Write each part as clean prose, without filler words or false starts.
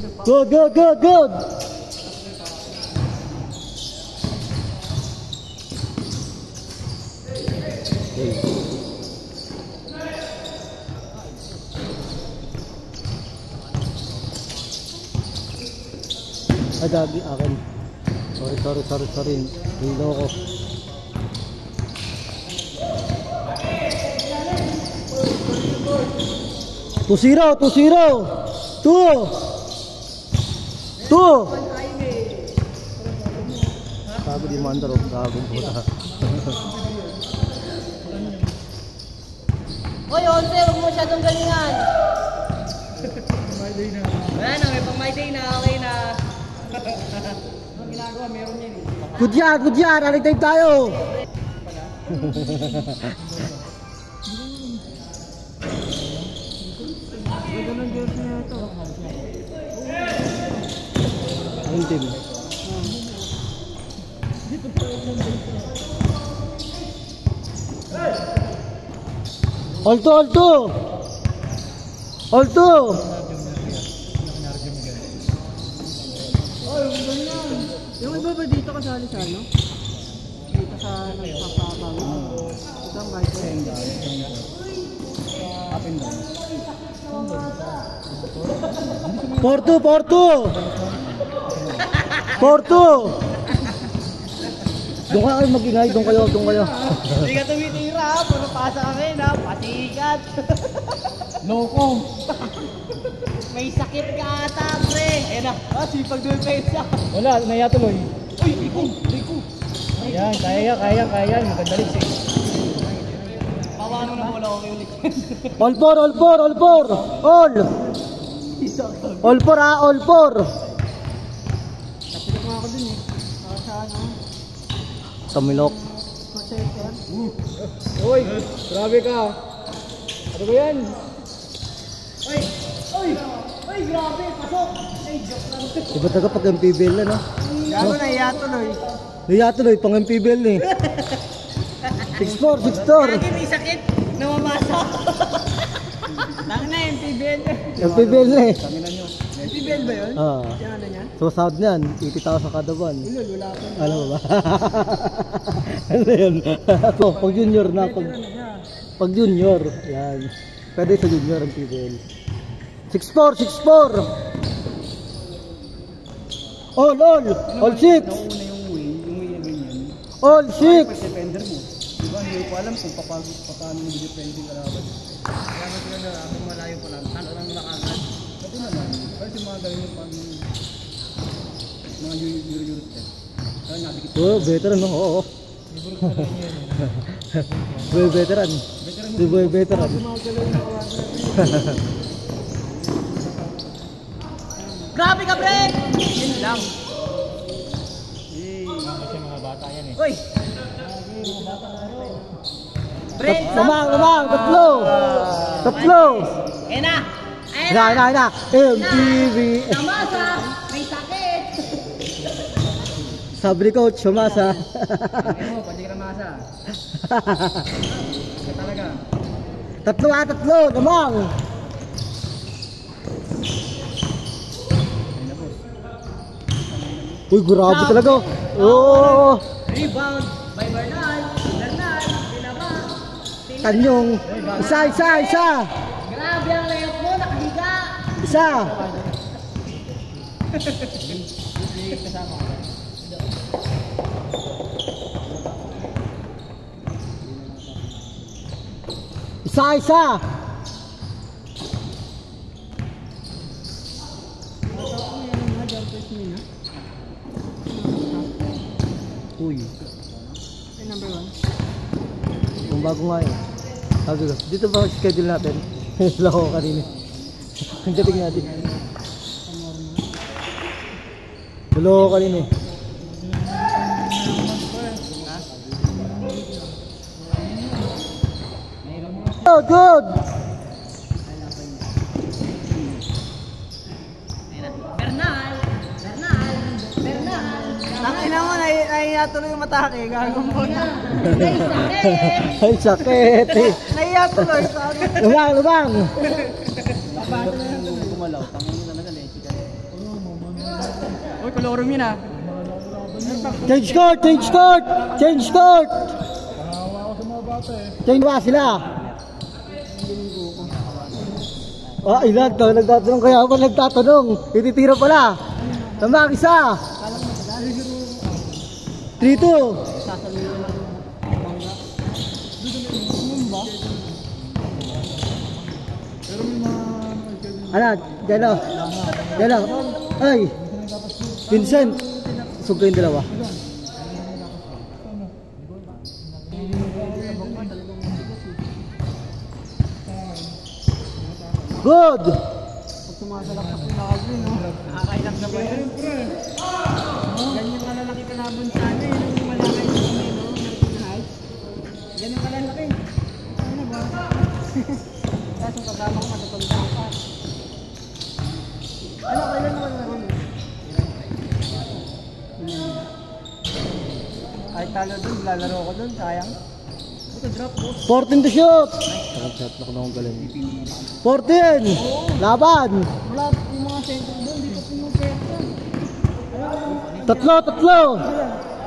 Good, good, good, good. Ay, dagi akin. Sorry. Hilo ko. 2-0. 2. Gago di mandar, gagong puta. Hoy, Onse, huwag mo masyadong galingan. Wala na, may pang my day na, okay na. Ang ginagawa, meron yan. Good yan, aling time tayo. Ang team. Alto. Yung iba ba dito kasali sa ano? Dito sa nagpapabago? Ito ang bike. Up and down. 4-2. Doon kayo mag-ingay, doon kayo. Hindi ka tumitira, puro pasa kami na, pasikat. Loko. May sakit ka ata, pre. Ayan na, sipag doon pa isa. Wala, naya tuloy. Uy, liko. Ayan, kaya. Maganda rin siya. Pawano na bola, okay ulit. All four. All four. Napilok nga ako dun eh. Sa ano? Tamilok. Uy, grabe ka. Ano ba yan? Uy, grabe, pasok. Ay, joke lang. Iba taga pag MPBL na, no? Gago na, iyatuloy. Naya tuloy, pang MPBL eh. 6-4. Lagi may sakit, namamasa. Lang na, MPBL. MPBL na eh. MPBL ba yun? Ah. Yung ano niya? So sound niyan, 80,000 kada buwan. Wala ko. Alam mo ba? Ano yun? Pag junior na, pag junior, yan. Pwede sa junior ang PBL. 6-4. All 6. All 6. Defender mo. Diba, hindi ko alam kung paano mo defending kalaban. Kaya mo sila na, habang malayo pa lang, talo lang nakagad. Pwede naman. Kasi mga galing yung pang mga Euro step. Kaya nabigit. Oh, veteran no? Oo. Boy veteran. Si boy veteran. Grabe ka, pre! Yun lang. Kasi mga bata yan eh. Uy! Pre, Lamang, tatlo. Ayan na! MTV. Namasa! May sakit! Sabi ni coach, sumasa. Ay mo, pwede ka masa. Kaya talaga. Tatlo, lamang. Uy, grabe talaga. Oh, Rebound by Bernal. Binaba. Tanyong. Isa. Grabe ang layup mo, nakahiga. Isa. Uy. Ay, number 1. Kung bago nga yun. Sabi ko, dito ba schedule natin? Lako kanina. Ang gating natin. Lako kanina eh. Oh, good! Bernal. Tangina mo, nahiya tuloy yung matake. Gagawin mo na. Ay, sakit eh. Nahiya tuloy. Lubang! Gumalaw, tangin mo talaga leche ka. Uy, kolorum yun ah. Change court! Change court! Change court! Change ba sila? Ah, ilan to? Nagtatanong kaya pa nagtatanong. Ititira pala. Tama, isa. 3-2. Ano? Diyan o. Ay! Vincent! Sug ko yung dalawa. Good! Nakakailap na ba yun? Ganyan kalalaki kalabon sa ano eh. Nung malaki yung ganyan kalalaki. Ano ba? Tapos yung kasama ko matutulong ka. Ano, kailan naman naman? Kahit talo dun, lalaro ko dun, sayang. Ito drop mo. 14 to shoot! Shot na ko na akong galing. 14! Laban! Wala yung mga center dun, di pa pinupenta. Tatlo!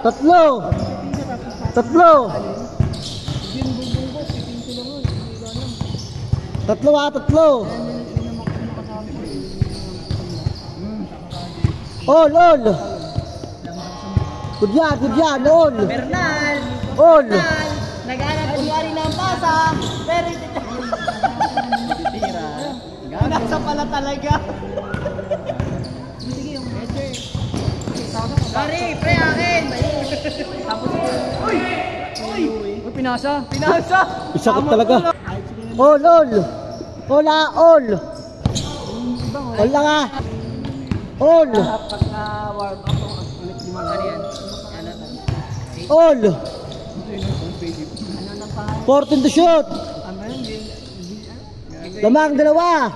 Tatlo! All! Good yan! All! Bernal! All! Naghanap kunwari ng pasa, pero titira. Nasa pala talaga. Sige yung sorry, pre akin! Tapos, uy! Pinasa! Isakot talaga. All! All lang ah! All! Pagka-warm up, ulit limang yan. All! 14 to shoot! Lamang dalawa!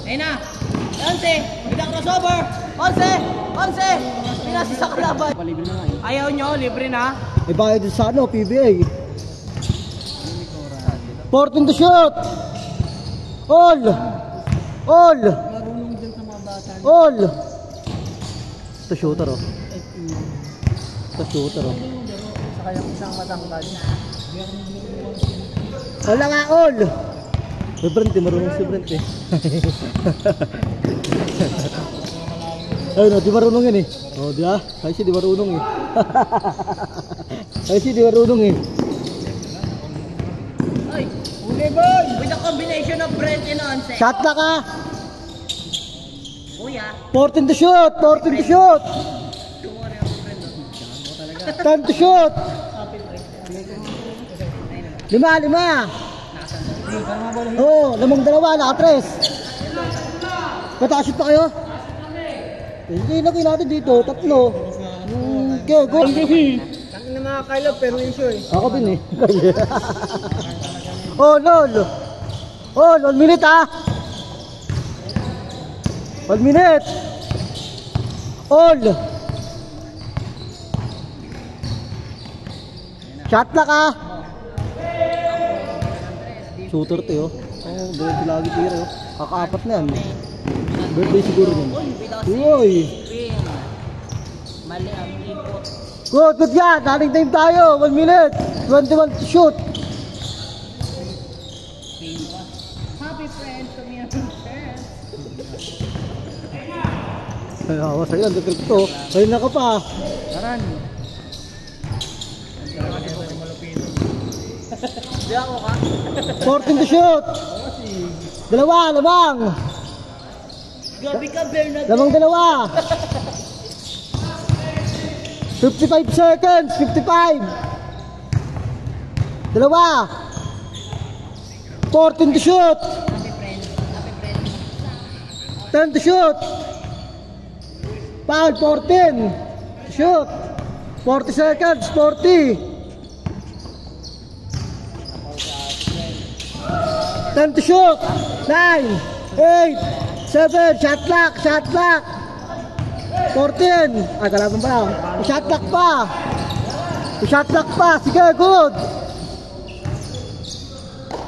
Ayun na! 11! Biglang crossover! 11! Pinasi sa kalaban! Ayaw nyo, libre na! Eh bakit sa ano, PBA? 14 to shoot! All! Ito shooter oh. Sa kayang isang matangkad. Wala nga all! May Brent eh, marunong si Brent eh. Ayun o, di marunong yun eh. O, di ba? Ay siya di marunong eh. Ay! Uli boy! With a combination of Brent and Onse. Shot na ka! Kuya! 14 to shoot! 10 to shoot! 5! Oo, lamang dalawa, naka-tres. Patashoot pa kayo? Hindi na natin dito, 3. Okay, go. Tangin na mga kailog, pero issue eh. Ako din eh. Lol. 1 minute ah. 1 minute. All. Shot na ka. Shooter to oh. Birthday lagi tira oh. Kaka-4 na yan. Birthday siguro nun. Uy. Mali ang input. Good yan. Running time tayo. 1 minute. 21 to shoot. Happy friends, come here. Ay, awa sa'yo. Ang trip to. Ayun na ka pa. Karan. Di ako ka? 14 to shoot. Lamang. Gabi ka, Bernard. Dalawa. 55 seconds. 55. 2. 14 to shoot. Happy friends. 10 to shoot. Foul, 14. Shoot. 40 seconds, 40. 10 to shoot. 9, 8, 7. Shot clock. 14. Ay, kalaban pa lang. Shot clock pa. Sige, good.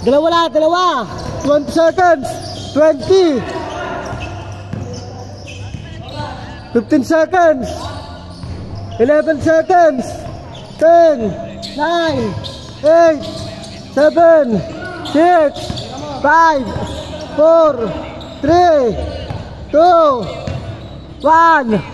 Dalawa. 20 seconds. 20. 15 seconds. 11 seconds. 10, 9, 8, 7, 6, 5, 4, 3, 2, 1.